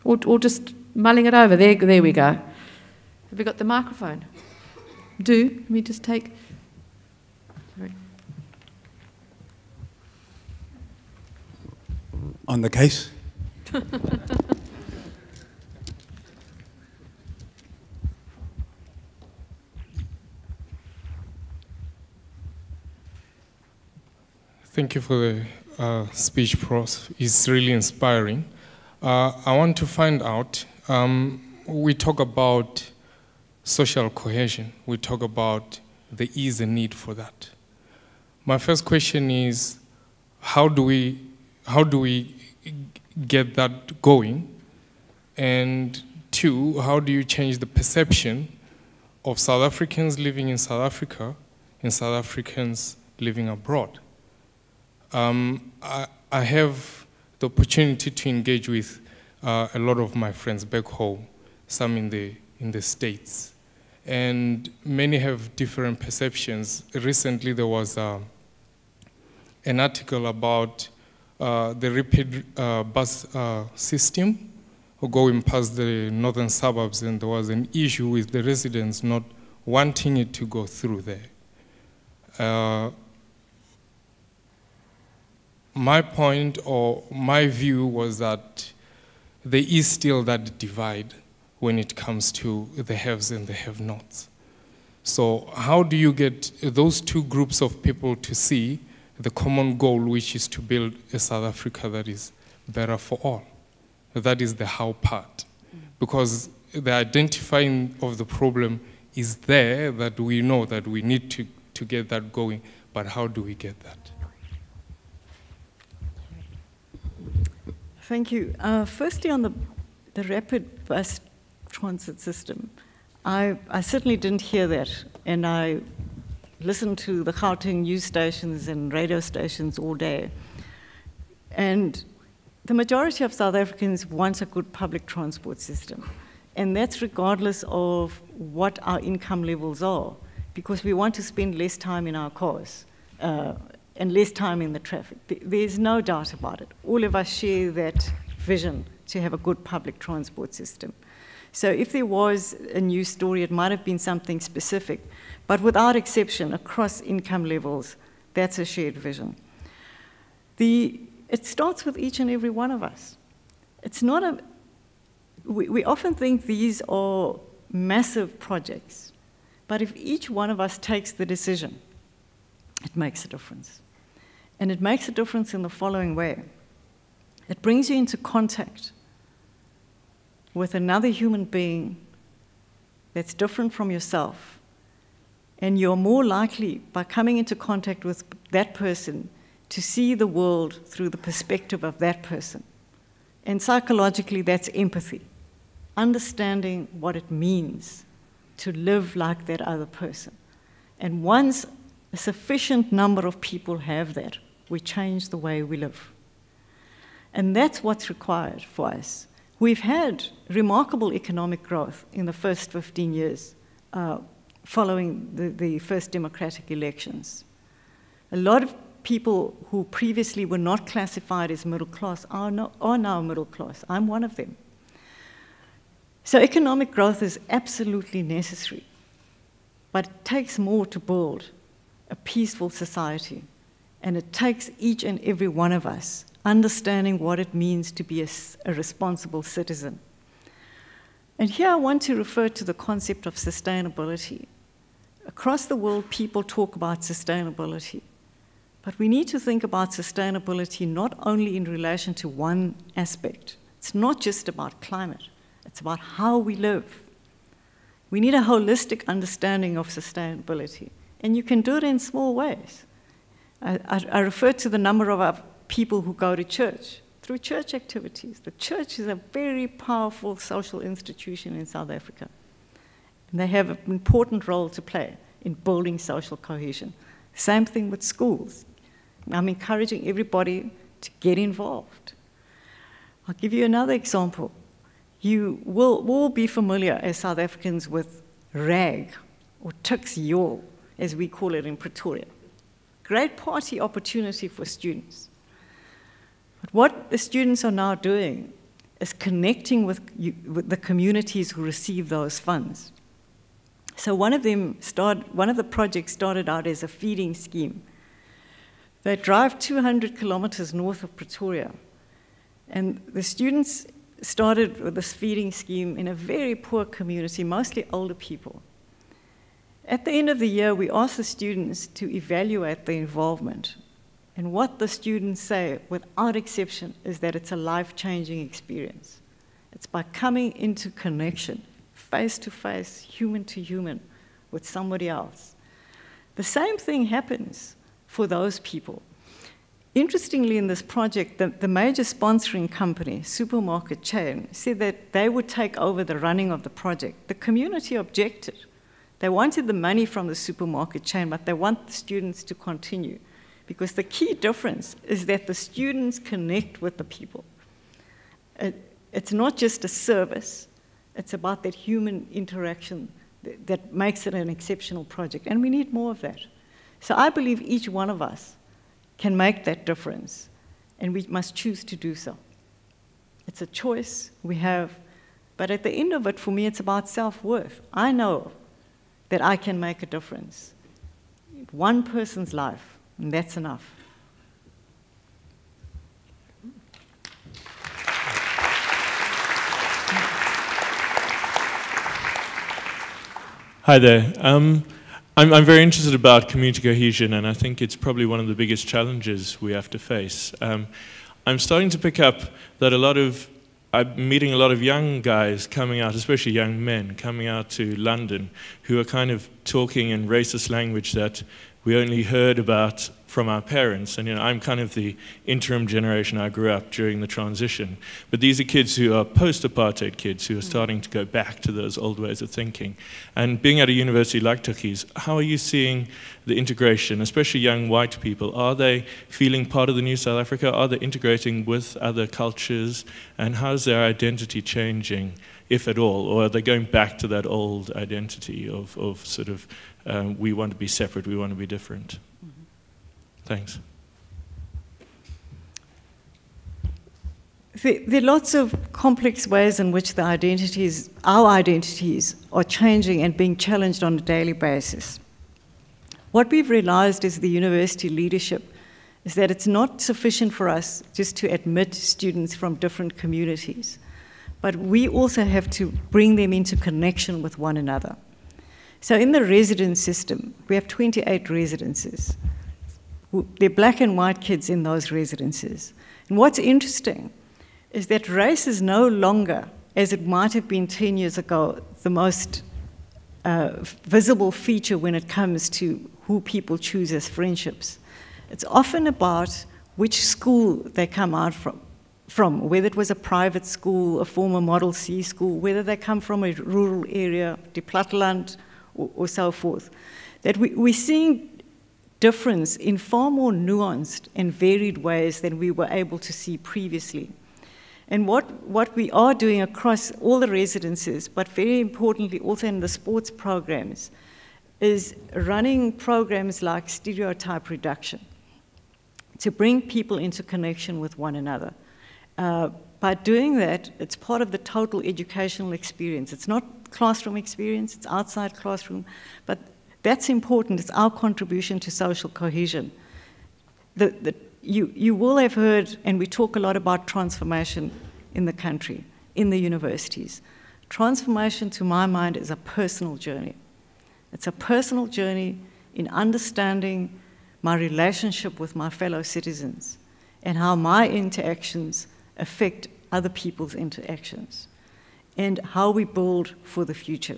Or just mulling it over. There we go. Have we got the microphone? Let me just take... Sorry. On the case. Thank you for the speech, Prof. It's really inspiring. I want to find out, we talk about social cohesion. We talk about there is a need for that. My first question is, how do we get that going? And two, how do you change the perception of South Africans living in South Africa and South Africans living abroad? I have the opportunity to engage with a lot of my friends back home, some in the States, and many have different perceptions. Recently there was an article about the rapid bus system going past the northern suburbs, and there was an issue with the residents not wanting it to go through there. My point or my view was that there is still that divide when it comes to the haves and the have-nots. So how do you get those two groups of people to see the common goal, which is to build a South Africa that is better for all? That is the how part. Because the identifying of the problem is there, that we know that we need to get that going, but how do we get that? Thank you. Firstly, on the rapid bus transit system, I certainly didn't hear that, and I listened to the Gauteng news stations and radio stations all day. And the majority of South Africans want a good public transport system, and that's regardless of what our income levels are, because we want to spend less time in our cars and less time in the traffic. There's no doubt about it. All of us share that vision to have a good public transport system. So if there was a news story, it might have been something specific, but without exception, across income levels, that's a shared vision. It starts with each and every one of us. It's not we often think these are massive projects, but if each one of us takes the decision, it makes a difference. And it makes a difference in the following way. It brings you into contact with another human being that's different from yourself. And you're more likely, by coming into contact with that person, to see the world through the perspective of that person. And psychologically, that's empathy. Understanding what it means to live like that other person. And once a sufficient number of people have that, we change the way we live. And that's what's required for us. We've had remarkable economic growth in the first 15 years following the first democratic elections. A lot of people who previously were not classified as middle class are now middle class. I'm one of them. So economic growth is absolutely necessary, but it takes more to build a peaceful society. And it takes each and every one of us understanding what it means to be a responsible citizen. And here I want to refer to the concept of sustainability. Across the world, people talk about sustainability. But we need to think about sustainability not only in relation to one aspect. It's not just about climate. It's about how we live. We need a holistic understanding of sustainability. And you can do it in small ways. I refer to the number of our people who go to church through church activities. The church is a very powerful social institution in South Africa. And they have an important role to play in building social cohesion. Same thing with schools. I'm encouraging everybody to get involved. I'll give you another example. You will all be familiar as South Africans with RAG, or Tuks Yol, as we call it in Pretoria. Great party opportunity for students. But what the students are now doing is connecting with the communities who receive those funds. So one of the projects started out as a feeding scheme. They drive 200 kilometers north of Pretoria, and the students started with this feeding scheme in a very poor community, mostly older people. At the end of the year, we asked the students to evaluate their involvement. And what the students say, without exception, is that it's a life-changing experience. It's by coming into connection, face-to-face, human-to-human, with somebody else. The same thing happens for those people. Interestingly, in this project, the major sponsoring company, supermarket chain, said that they would take over the running of the project. The community objected. They wanted the money from the supermarket chain, but they want the students to continue. Because the key difference is that the students connect with the people. It's not just a service, it's about that human interaction that makes it an exceptional project, and we need more of that. So I believe each one of us can make that difference, and we must choose to do so. It's a choice we have, but at the end of it, for me, it's about self-worth. I know that I can make a difference. One person's life, and that's enough. Hi there. I'm very interested about community cohesion, and I think it's probably one of the biggest challenges we have to face. I'm starting to pick up that I'm meeting a lot of young guys coming out, especially young men, coming out to London, who are kind of talking in racist language that we only heard about from our parents. And I'm kind of the interim generation. I grew up during the transition. But these are kids who are post-apartheid kids who are starting to go back to those old ways of thinking. And being at a university like Tukkies, how are you seeing the integration, especially young white people? Are they feeling part of the new South Africa? Are they integrating with other cultures? And how's their identity changing, if at all? Or are they going back to that old identity of sort of, we want to be separate, we want to be different? Thanks. There are lots of complex ways in which our identities are changing and being challenged on a daily basis. What we've realized as the university leadership is that it's not sufficient for us just to admit students from different communities, but we also have to bring them into connection with one another. So in the residence system, we have 28 residences. There are black and white kids in those residences. And what's interesting is that race is no longer, as it might have been 10 years ago, the most visible feature when it comes to who people choose as friendships. It's often about which school they come out from, whether it was a private school, a former Model C school, whether they come from a rural area, die platteland, or so forth. That we're seeing difference in far more nuanced and varied ways than we were able to see previously. And what we are doing across all the residences, but very importantly also in the sports programs, is running programs like stereotype reduction to bring people into connection with one another. By doing that, it's part of the total educational experience. It's not classroom experience, it's outside classroom, but that's important. It's our contribution to social cohesion. You will have heard, and we talk a lot about transformation in the country, in the universities. Transformation, to my mind, is a personal journey. It's a personal journey in understanding my relationship with my fellow citizens and how my interactions affect other people's interactions and how we build for the future.